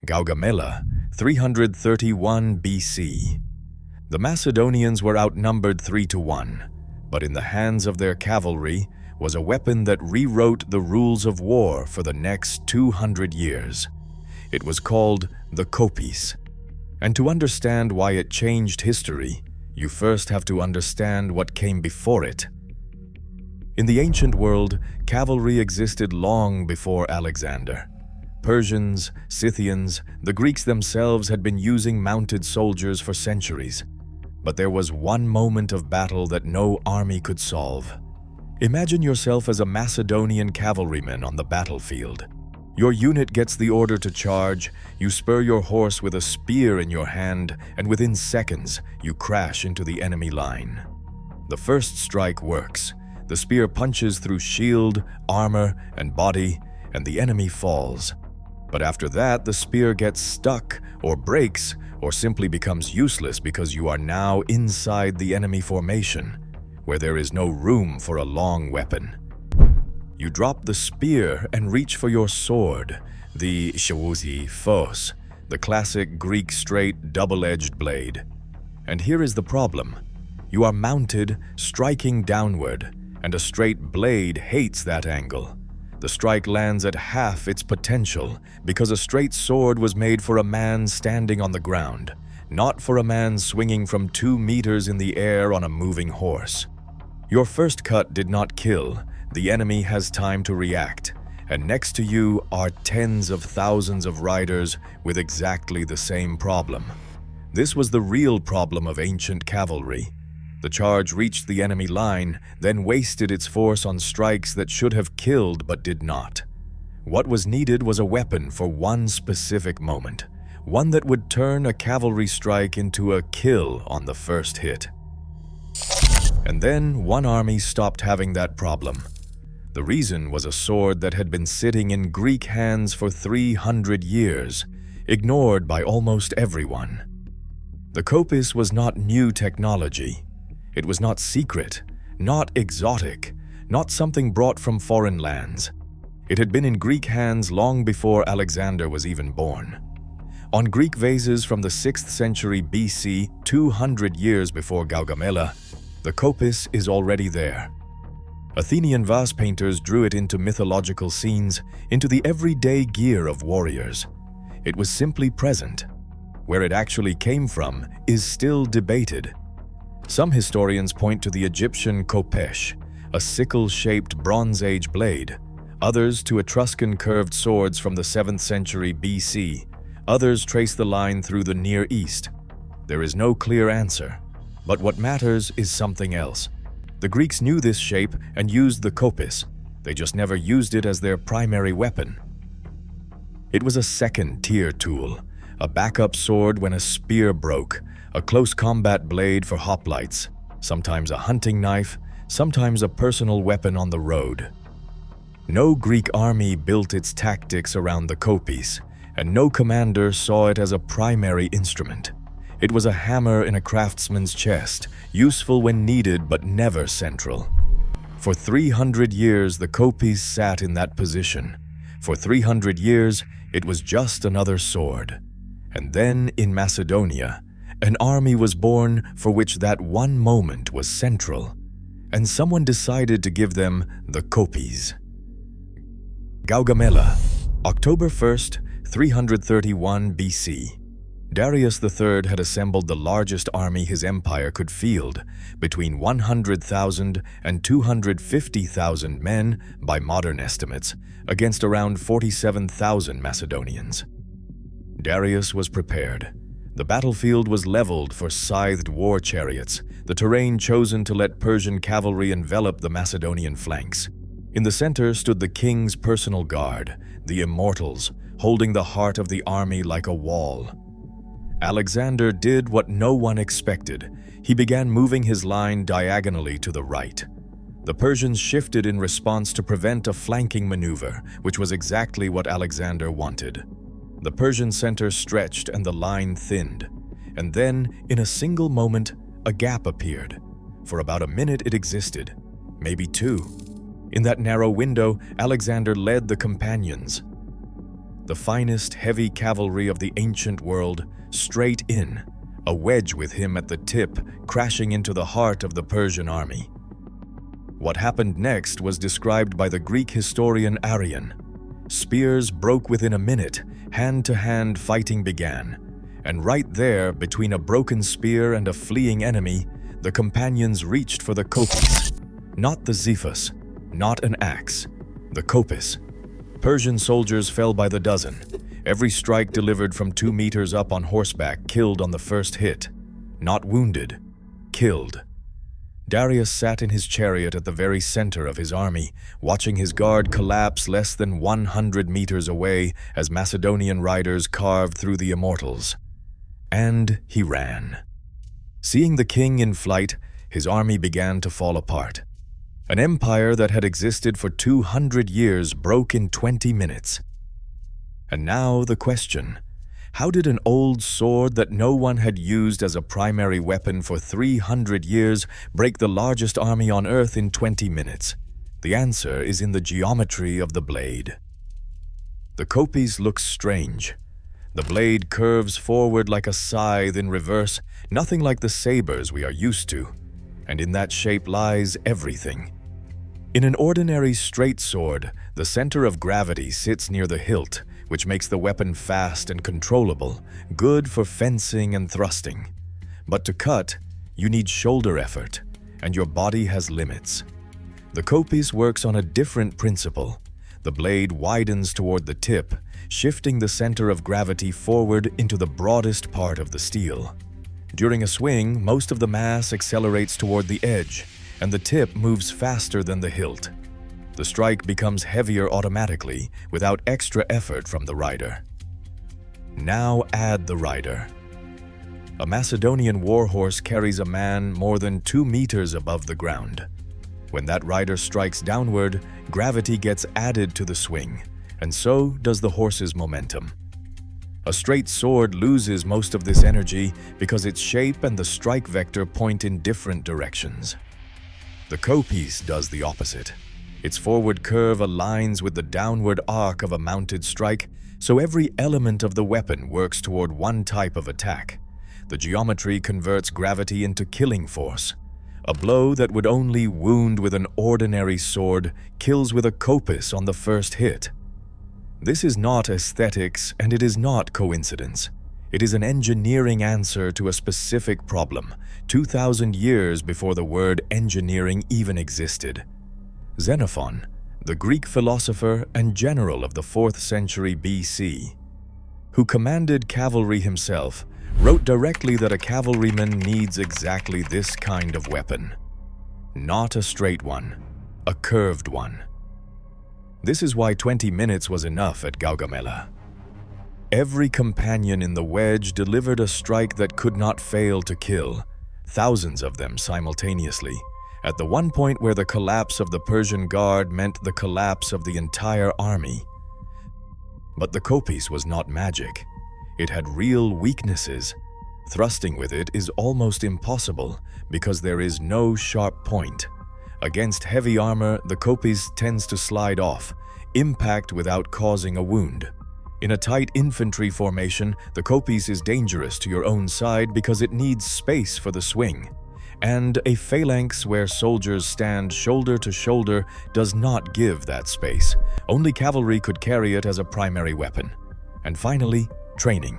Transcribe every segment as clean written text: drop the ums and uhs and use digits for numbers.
Gaugamela, 331 BC. The Macedonians were outnumbered 3-1, but in the hands of their cavalry was a weapon that rewrote the rules of war for the next 200 years. It was called the Kopis. And to understand why it changed history, you first have to understand what came before it. In the ancient world, cavalry existed long before Alexander. Persians, Scythians, the Greeks themselves had been using mounted soldiers for centuries. But there was one moment of battle that no army could solve. Imagine yourself as a Macedonian cavalryman on the battlefield. Your unit gets the order to charge, you spur your horse with a spear in your hand, and within seconds, you crash into the enemy line. The first strike works. The spear punches through shield, armor, and body, and the enemy falls. But after that, the spear gets stuck, or breaks, or simply becomes useless because you are now inside the enemy formation, where there is no room for a long weapon. You drop the spear and reach for your sword, the Xiphos, the classic Greek straight double-edged blade. And here is the problem. You are mounted, striking downward, and a straight blade hates that angle. The strike lands at half its potential because a straight sword was made for a man standing on the ground, not for a man swinging from 2 meters in the air on a moving horse. Your first cut did not kill. The enemy has time to react, and next to you are tens of thousands of riders with exactly the same problem. This was the real problem of ancient cavalry. The charge reached the enemy line, then wasted its force on strikes that should have killed but did not. What was needed was a weapon for one specific moment, one that would turn a cavalry strike into a kill on the first hit. And then one army stopped having that problem. The reason was a sword that had been sitting in Greek hands for 300 years, ignored by almost everyone. The Kopis was not new technology. It was not secret, not exotic, not something brought from foreign lands. It had been in Greek hands long before Alexander was even born. On Greek vases from the 6th century BC, 200 years before Gaugamela, the Kopis is already there. Athenian vase painters drew it into mythological scenes, into the everyday gear of warriors. It was simply present. Where it actually came from is still debated. Some historians point to the Egyptian Kopis, a sickle-shaped Bronze Age blade. Others to Etruscan curved swords from the 7th century BC. Others trace the line through the Near East. There is no clear answer, but what matters is something else. The Greeks knew this shape and used the Kopis. They just never used it as their primary weapon. It was a second-tier tool, a backup sword when a spear broke, a close combat blade for hoplites, sometimes a hunting knife, sometimes a personal weapon on the road. No Greek army built its tactics around the Kopis, and no commander saw it as a primary instrument. It was a hammer in a craftsman's chest, useful when needed but never central. For 300 years, the Kopis sat in that position. For 300 years, it was just another sword. And then, in Macedonia, an army was born for which that one moment was central, and someone decided to give them the Kopis. Gaugamela, October 1st, 331 BC. Darius III had assembled the largest army his empire could field, between 100,000 and 250,000 men by modern estimates, against around 47,000 Macedonians. Darius was prepared. The battlefield was leveled for scythed war chariots, the terrain chosen to let Persian cavalry envelop the Macedonian flanks. In the center stood the king's personal guard, the Immortals, holding the heart of the army like a wall. Alexander did what no one expected. He began moving his line diagonally to the right. The Persians shifted in response to prevent a flanking maneuver, which was exactly what Alexander wanted. The Persian center stretched and the line thinned. And then, in a single moment, a gap appeared. For about a minute it existed, maybe 2. In that narrow window, Alexander led the companions. the finest heavy cavalry of the ancient world, straight in, a wedge with him at the tip, crashing into the heart of the Persian army. What happened next was described by the Greek historian Arrian. Spears broke within a minute, hand-to-hand fighting began, and right there, between a broken spear and a fleeing enemy, the companions reached for the Kopis. Not the Xiphos, not an axe, the Kopis. Persian soldiers fell by the dozen. Every strike delivered from 2 meters up on horseback killed on the first hit. Not wounded, killed. Darius sat in his chariot at the very center of his army, watching his guard collapse less than 100 meters away as Macedonian riders carved through the immortals. And he ran. Seeing the king in flight, his army began to fall apart. An empire that had existed for 200 years broke in 20 minutes. And now the question: how did an old sword that no one had used as a primary weapon for 300 years break the largest army on Earth in 20 minutes? The answer is in the geometry of the blade. The Kopis looks strange. The blade curves forward like a scythe in reverse, nothing like the sabers we are used to. And in that shape lies everything. In an ordinary straight sword, the center of gravity sits near the hilt, which makes the weapon fast and controllable, good for fencing and thrusting. But to cut, you need shoulder effort, and your body has limits. The Kopis works on a different principle. The blade widens toward the tip, shifting the center of gravity forward into the broadest part of the steel. During a swing, most of the mass accelerates toward the edge, and the tip moves faster than the hilt. The strike becomes heavier automatically, without extra effort from the rider. Now add the rider. A Macedonian warhorse carries a man more than 2 meters above the ground. When that rider strikes downward, gravity gets added to the swing, and so does the horse's momentum. A straight sword loses most of this energy because its shape and the strike vector point in different directions. The Kopis does the opposite. Its forward curve aligns with the downward arc of a mounted strike, so every element of the weapon works toward one type of attack. The geometry converts gravity into killing force. A blow that would only wound with an ordinary sword kills with a Kopis on the first hit. This is not aesthetics, and it is not coincidence. It is an engineering answer to a specific problem, 2,000 years before the word engineering even existed. Xenophon, the Greek philosopher and general of the 4th century BC, who commanded cavalry himself, wrote directly that a cavalryman needs exactly this kind of weapon. Not a straight one, a curved one. This is why 20 minutes was enough at Gaugamela. Every companion in the wedge delivered a strike that could not fail to kill, thousands of them simultaneously, at the one point where the collapse of the Persian guard meant the collapse of the entire army. But the Kopis was not magic. It had real weaknesses. Thrusting with it is almost impossible because there is no sharp point. Against heavy armor, the Kopis tends to slide off, impact without causing a wound. In a tight infantry formation, the Kopis is dangerous to your own side because it needs space for the swing. And a phalanx where soldiers stand shoulder to shoulder does not give that space. Only cavalry could carry it as a primary weapon. And finally, training.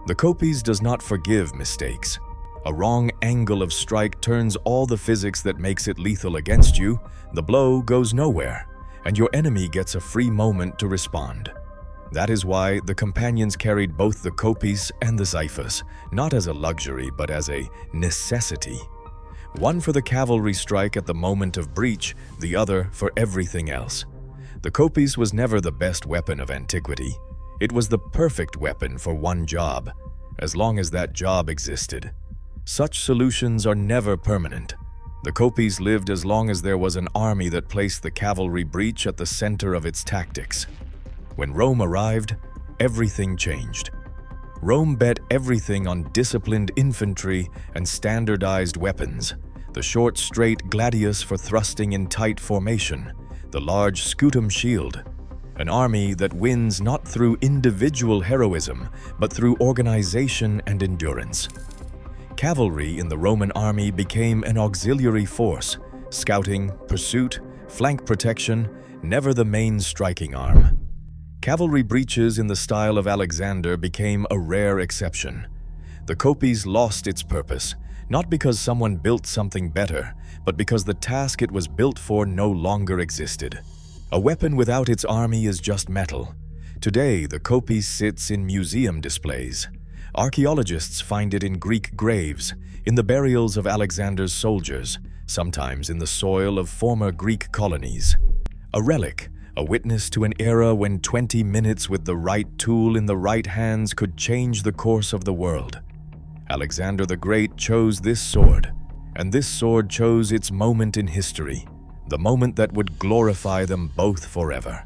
The Kopis does not forgive mistakes. A wrong angle of strike turns all the physics that makes it lethal against you. The blow goes nowhere, and your enemy gets a free moment to respond. That is why the companions carried both the Kopis and the Xiphos, not as a luxury but as a necessity. One for the cavalry strike at the moment of breach, the other for everything else. The Kopis was never the best weapon of antiquity. It was the perfect weapon for one job, as long as that job existed. Such solutions are never permanent. The Kopis lived as long as there was an army that placed the cavalry breach at the center of its tactics. When Rome arrived, everything changed. Rome bet everything on disciplined infantry and standardized weapons. The short, straight gladius for thrusting in tight formation, the large scutum shield, an army that wins not through individual heroism, but through organization and endurance. Cavalry in the Roman army became an auxiliary force, scouting, pursuit, flank protection, never the main striking arm. Cavalry breaches in the style of Alexander became a rare exception. The Kopis lost its purpose, not because someone built something better, but because the task it was built for no longer existed. A weapon without its army is just metal. Today, the Kopis sits in museum displays. Archaeologists find it in Greek graves, in the burials of Alexander's soldiers, sometimes in the soil of former Greek colonies. A relic, a witness to an era when 20 minutes with the right tool in the right hands could change the course of the world. Alexander the Great chose this sword, and this sword chose its moment in history, the moment that would glorify them both forever.